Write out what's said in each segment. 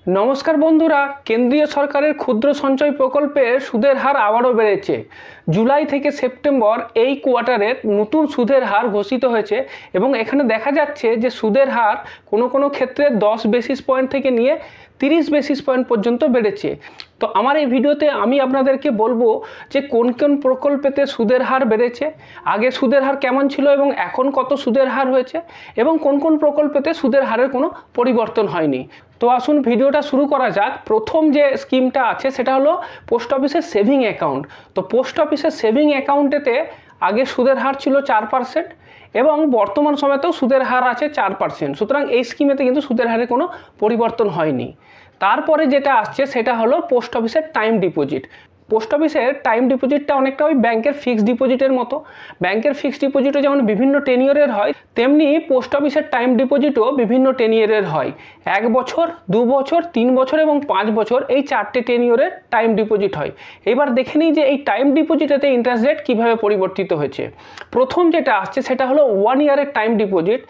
নমস্কার বন্ধুরা, কেন্দ্রীয় সরকারের ক্ষুদ্র সঞ্চয় প্রকল্পের সুদের হার আবারও বেড়েছে। জুলাই থেকে সেপ্টেম্বর এই কোয়ার্টারের নতুন সুদের হার ঘোষিত হয়েছে এবং এখানে দেখা যাচ্ছে যে সুদের হার কোনো ক্ষেত্রে 10 বেসিস পয়েন্ট থেকে নিয়ে 30 বেসিস পয়েন্ট পর্যন্ত বেড়েছে। তো আমার এই ভিডিওতে আমি আপনাদেরকে বলবো যে কোন কোন প্রকল্পেতে সুদের হার বেড়েছে, আগে সুদের হার কেমন ছিল এবং এখন কত সুদের হার হয়েছে, এবং কোন কোন প্রকল্পেতে সুদের হারের কোনো পরিবর্তন হয়নি। তো আসুন ভিডিওটা শুরু করা যাক। প্রথম যে স্কিমটা আছে সেটা হলো পোস্ট অফিসের সেভিং অ্যাকাউন্ট। তো পোস্ট অফিসের সেভিং অ্যাকাউন্টেতে আগে সুদের হার ছিল 4% এবং বর্তমান সময়তেও সুদের হার আছে 4%। সুতরাং এই স্কিমেতে কিন্তু সুদের হারে কোনো পরিবর্তন হয়নি। তারপরে যেটা আসছে সেটা হলো পোস্ট অফিসের টাইম ডিপোজিট। পোস্ট অফিসের টাইম ডিপোজিটটা অনেকটা ওই ব্যাংকের ফিক্সড ডিপোজিটের মতো। ব্যাংকের ফিক্সড ডিপোজিটও যেমন বিভিন্ন টেনিয়রের হয়, তেমনি পোস্ট অফিসের টাইম ডিপোজিটও বিভিন্ন টেনিয়রের হয়। 1 বছর, 2 বছর, 3 বছর এবং 5 বছর, এই 4টে টেনিয়রের টাইম ডিপোজিট হয়। এবার দেখে নিই যে এই টাইম ডিপোজিটেতে ইন্টারেস্ট রেট কীভাবে পরিবর্তিত হয়েছে। প্রথম যেটা আসছে সেটা হলো 1 ইয়ারের টাইম ডিপোজিট।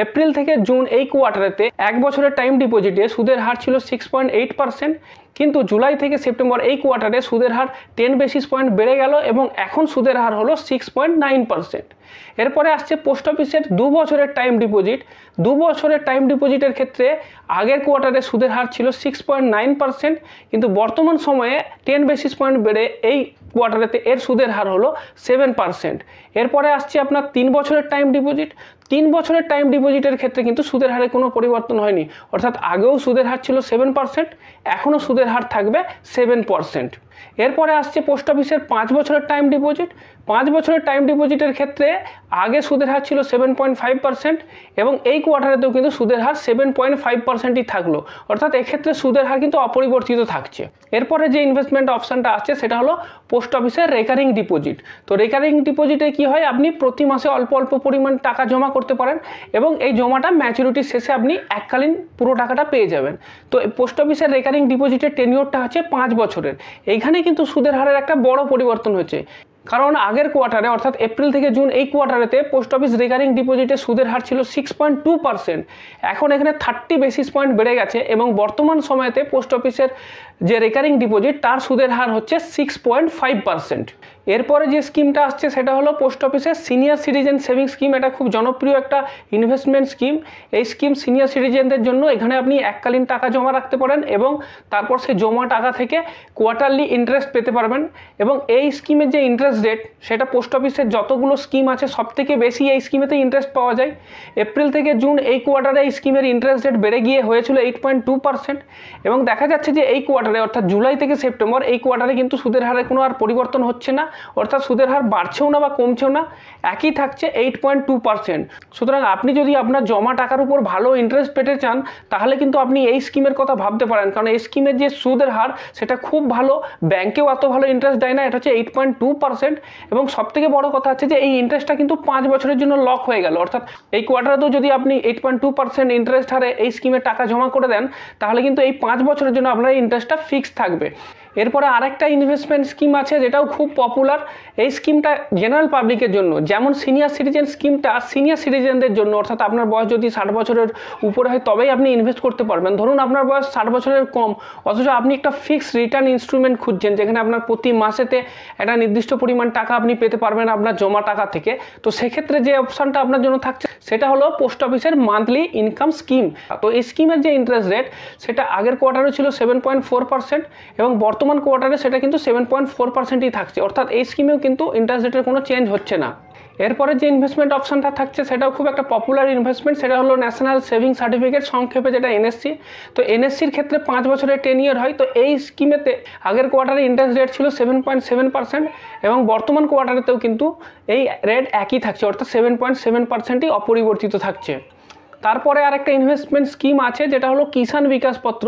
এপ্রিল থেকে জুন এই কোয়ার্টারেতে 1 বছরের টাইম ডিপোজিটে সুদের হার ছিল 6.8%, কিন্তু জুলাই থেকে সেপ্টেম্বর এই কোয়ার্টারে সুদের হার 10 বেসিস পয়েন্ট বেড়ে গেল এবং এখন সুদের হার হলো 6.9%। এরপরে আসছে পোস্ট অফিসের 2 বছরের টাইম ডিপোজিট। 2 বছরের টাইম ডিপোজিটের ক্ষেত্রে আগের কোয়ার্টারে সুদের হার ছিল 6.9%, কিন্তু বর্তমান সময়ে 10 বেসিস পয়েন্ট বেড়ে এই কোয়ার্টারেতে এর সুদের হার হলো 7%। এরপরে আসছে আপনার 3 বছরের টাইম ডিপোজিট। 3 বছরের টাইম ডিপোজিটের ক্ষেত্রে কিন্তু সুদের হারে কোনো পরিবর্তন হয়নি, অর্থাৎ আগেও সুদের হার ছিল 7%, এখনও সুদের হার থাকবে 7%। এরপরে আসছে পোস্ট অফিসের 5 বছরের টাইম ডিপোজিট। 5 বছরের টাইম ডিপোজিটের ক্ষেত্রে আগে সুদের হার ছিল 7.5% এবং এই কোয়ার্টারেতেও কিন্তু সুদের হার 7.5%ই থাকলো, অর্থাৎ এক্ষেত্রে সুদের হার কিন্তু অপরিবর্তিত থাকছে। এরপরে যে ইনভেস্টমেন্ট অপশানটা আসছে সেটা হলো পোস্ট অফিসের রেকারিং ডিপোজিট। তো রেকারিং ডিপোজিটে কি হয়, আপনি প্রতি মাসে অল্প অল্প পরিমাণ টাকা জমা করতে পারেন এবং এই জমাটা ম্যাচুরিটির শেষে আপনি এককালীন পুরো টাকাটা পেয়ে যাবেন। তো পোস্ট অফিসের রেকারিং ডিপোজিটের টেনিওরটা হচ্ছে 5 বছরের। এইখানে কিন্তু সুদের হারের একটা বড় পরিবর্তন হয়েছে, কারণ আগের কোয়ার্টারে অর্থাৎ এপ্রিল থেকে জুন এই কোয়ার্টারেতে পোস্ট অফিস রেকারিং ডিপোজিটের সুদের হার ছিল 6.2%, এখন এখানে 30 বেসিস পয়েন্ট বেড়ে গেছে এবং বর্তমান সময়তে পোস্ট অফিসের যে রেকারিং ডিপোজিট তার সুদের হার হচ্ছে 6.5%। এরপরে যে স্কিমটা আসছে সেটা হলো পোস্ট অফিসের সিনিয়র সিটিজেন সেভিং স্কিম। এটা খুব জনপ্রিয় একটা ইনভেস্টমেন্ট স্কিম। এই স্কিম সিনিয়র সিটিজেনদের জন্য। এখানে আপনি এককালীন টাকা জমা রাখতে পারেন এবং তারপর সেই জমা টাকা থেকে কোয়ার্টারলি ইন্টারেস্ট পেতে পারবেন। এবং এই স্কিমের যে ইন্টারেস্ট রেট সেটা পোস্ট অফিসের যতগুলো স্কিম আছে সবথেকে বেশি এই স্কিমেতে ইন্টারেস্ট পাওয়া যায়। এপ্রিল থেকে জুন এই কোয়ার্টারে এই স্কিমের ইন্টারেস্ট রেট বেড়ে গিয়ে হয়েছিল 8.2% এবং দেখা যাচ্ছে যে এই কোয়ার্টারে অর্থাৎ জুলাই থেকে সেপ্টেম্বর এই কোয়ার্টারে কিন্তু সুদের হারে কোনো আর পরিবর্তন হচ্ছে না, অর্থাৎ সুদের হার বাড়ছেও না বা কমছেও না, একই থাকছে 8.2%। সুতরাং আপনি যদি আপনার জমা টাকার উপর ভালো ইন্টারেস্ট পেতে চান তাহলে কিন্তু আপনি এই স্কিমের কথা ভাবতে পারেন, কারণ এই স্কিমের যে সুদের হার সেটা খুব ভালো। ব্যাংকেও এত ভালো ইন্টারেস্ট দেয় না, এটা হচ্ছে 8.2%। এবং সবথেকে বড় কথা হচ্ছে যে এই ইন্টারেস্টটা কিন্তু 5 বছরের জন্য লক হয়ে গেল, অর্থাৎ এই কোয়ার্টারেতেও যদি আপনি 8.2% ইন্টারেস্ট হারে এই স্কিমে টাকা জমা করে দেন তাহলে কিন্তু এই 5 বছরের জন্য আপনার ইন্টারেস্টটা ফিক্সড থাকবে। এরপরে আরেকটা ইনভেস্টমেন্ট স্কিম আছে যেটাও খুব পপুলার। এই স্কিমটা জেনারেল পাবলিকের জন্য, যেমন সিনিয়র সিটিজেন স্কিমটা সিনিয়র সিটিজেনদের জন্য, অর্থাৎ আপনার বয়স যদি 60 বছরের উপরে হয় তবেই আপনি ইনভেস্ট করতে পারবেন। ধরুন আপনার বয়স 60 বছরের কম, অথচ আপনি একটা ফিক্সড রিটার্ন ইনস্ট্রুমেন্ট খুঁজছেন যেখানে আপনার প্রতি মাসেতে একটা নির্দিষ্ট পরিমাণ টাকা আপনি পেতে পারবেন আপনার জমা টাকা থেকে। তো সেক্ষেত্রে যে অপশানটা আপনার জন্য থাকছে সেটা হলো পোস্ট অফিসের মান্থলি ইনকাম স্কিম। তো এই স্কিমের যে ইন্টারেস্ট রেট সেটা আগের কোয়ার্টারে ছিল 7.4% এবং বর্তমান কোয়ার্টারে সেটা কিন্তু 7.4%ই থাকছে, অর্থাৎ এই স্কিমেও কিন্তু ইন্টারেস্ট রেটের কোনো চেঞ্জ হচ্ছে না। এরপরে যে ইনভেস্টমেন্ট অপশানটা থাকছে সেটাও খুব একটা পপুলার ইনভেস্টমেন্ট, সেটা হলো ন্যাশনাল সেভিং সার্টিফিকেট, সংক্ষেপে যেটা এনএসসি। তো এনএসসির ক্ষেত্রে 5 বছরের 10 ইয়ার হয়। তো এই স্কিমেতে আগের কোয়ার্টারে ইন্টারেস্ট রেট ছিল 7.7% এবং বর্তমান কোয়ার্টারেতেও কিন্তু এই রেট একই থাকছে, অর্থাৎ 7.7%ই অপরিবর্তিত থাকছে। তারপরে আরেকটা ইনভেস্টমেন্ট স্কিম আছে যেটা হলো কিষাণ বিকাশ পত্র।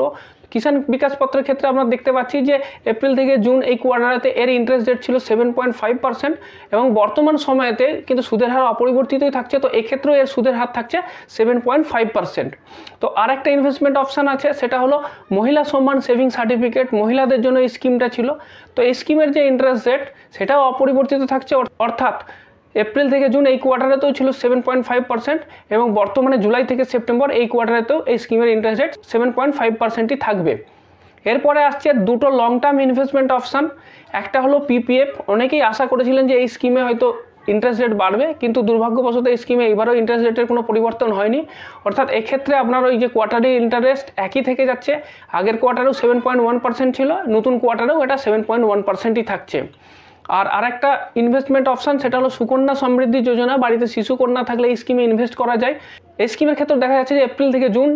কিষাণ বিকাশ পত্রের ক্ষেত্রে আমরা দেখতে পাচ্ছি যে এপ্রিল থেকে জুন এই কোয়ার্টারেতে এর ইন্টারেস্ট রেট ছিল 7.5% এবং বর্তমান সময়েতে কিন্তু সুদের হার অপরিবর্তিতই থাকছে। তো এক্ষেত্রেও এর সুদের হার থাকছে 7.5%। তো আরেকটা ইনভেস্টমেন্ট অপশান আছে সেটা হলো মহিলা সম্মান সেভিং সার্টিফিকেট। মহিলাদের জন্য এই স্কিমটা ছিল। তো এই স্কিমের যে ইন্টারেস্ট রেট সেটাও অপরিবর্তিত থাকছে, অর্থাৎ এপ্রিল থেকে জুন এই কোয়ার্টারেতেও ছিল 7.5% এবং বর্তমানে জুলাই থেকে সেপ্টেম্বর এই কোয়ার্টারেতেও এই স্কিমের ইন্টারেস্ট রেট 7.5%ই থাকবে। এরপরে আসছে দুটো লং টার্ম ইনভেস্টমেন্ট অপশান। একটা হলো পিপিএফ। অনেকেই আশা করেছিলেন যে এই স্কিমে হয়তো ইন্টারেস্ট রেট বাড়বে, কিন্তু দুর্ভাগ্যবশত এই স্কিমে এবারও ইন্টারেস্ট রেটের কোনো পরিবর্তন হয়নি। অর্থাৎ এক্ষেত্রে আপনার ওই যে কোয়ার্টারলি ইন্টারেস্ট একই থেকে যাচ্ছে। আগের কোয়ার্টারেও 7.1% ছিল, নতুন কোয়ার্টারেও এটা 7.1%ই থাকছে। আর আরেকটা ইনভেস্টমেন্ট অপশান, সেটা হলো সুকন্যা সমৃদ্ধি যোজনা। বাড়িতে শিশু কন্যা থাকলে এই স্কিমে ইনভেস্ট করা যায়। এই স্কিমের ক্ষেত্রে দেখা যাচ্ছে যে এপ্রিল থেকে জুন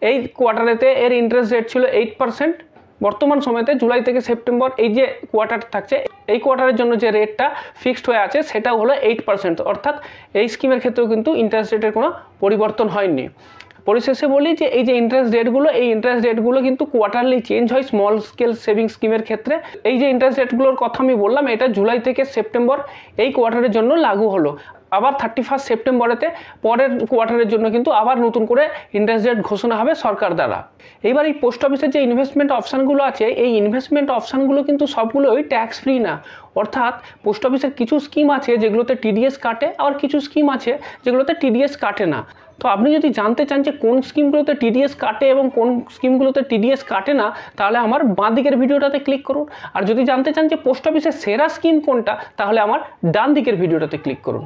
এই কোয়ার্টারেতে এর ইন্টারেস্ট রেট ছিল 8%। বর্তমান সময়তে জুলাই থেকে সেপ্টেম্বর এই যে কোয়ার্টার থাকছে, এই কোয়ার্টারের জন্য যে রেটটা ফিক্সড হয়ে আছে সেটাও হলো 8%। অর্থাৎ এই স্কিমের ক্ষেত্রেও কিন্তু ইন্টারেস্ট রেটের কোনো পরিবর্তন হয়নি। পরিশেষে বলি যে এই যে ইন্টারেস্ট রেটগুলো, এই ইন্টারেস্ট রেটগুলো কিন্তু কোয়ার্টারলি চেঞ্জ হয় স্মল স্কেল সেভিংস স্কিমের ক্ষেত্রে। এই যে ইন্টারেস্ট রেটগুলোর কথা আমি বললাম, এটা জুলাই থেকে সেপ্টেম্বর এই কোয়ার্টারের জন্য লাগু হলো। আবার 31 সেপ্টেম্বরেতে পরের কোয়ার্টারের জন্য কিন্তু আবার নতুন করে ইন্টারেস্ট রেট ঘোষণা হবে সরকার দ্বারা। এইবার এই পোস্ট অফিসের যে ইনভেস্টমেন্ট অপশানগুলো আছে, এই ইনভেস্টমেন্ট অপশানগুলো কিন্তু সবগুলোই ট্যাক্স ফ্রি না। অর্থাৎ পোস্ট অফিসের কিছু স্কিম আছে যেগুলোতে টিডিএস কাটে, আবার কিছু স্কিম আছে যেগুলোতে টিডিএস কাটে না। তো আপনি যদি জানতে চান যে কোন স্কিমগুলোতে টিডিএস কাটে এবং কোন স্কিমগুলোতে টিডিএস কাটে না, তাহলে আমার বাঁ দিকের ভিডিওটাতে ক্লিক করুন। আর যদি জানতে চান যে পোস্ট অফিসের সেরা স্কিম কোনটা, তাহলে আমার ডান দিকের ভিডিওটাতে ক্লিক করুন।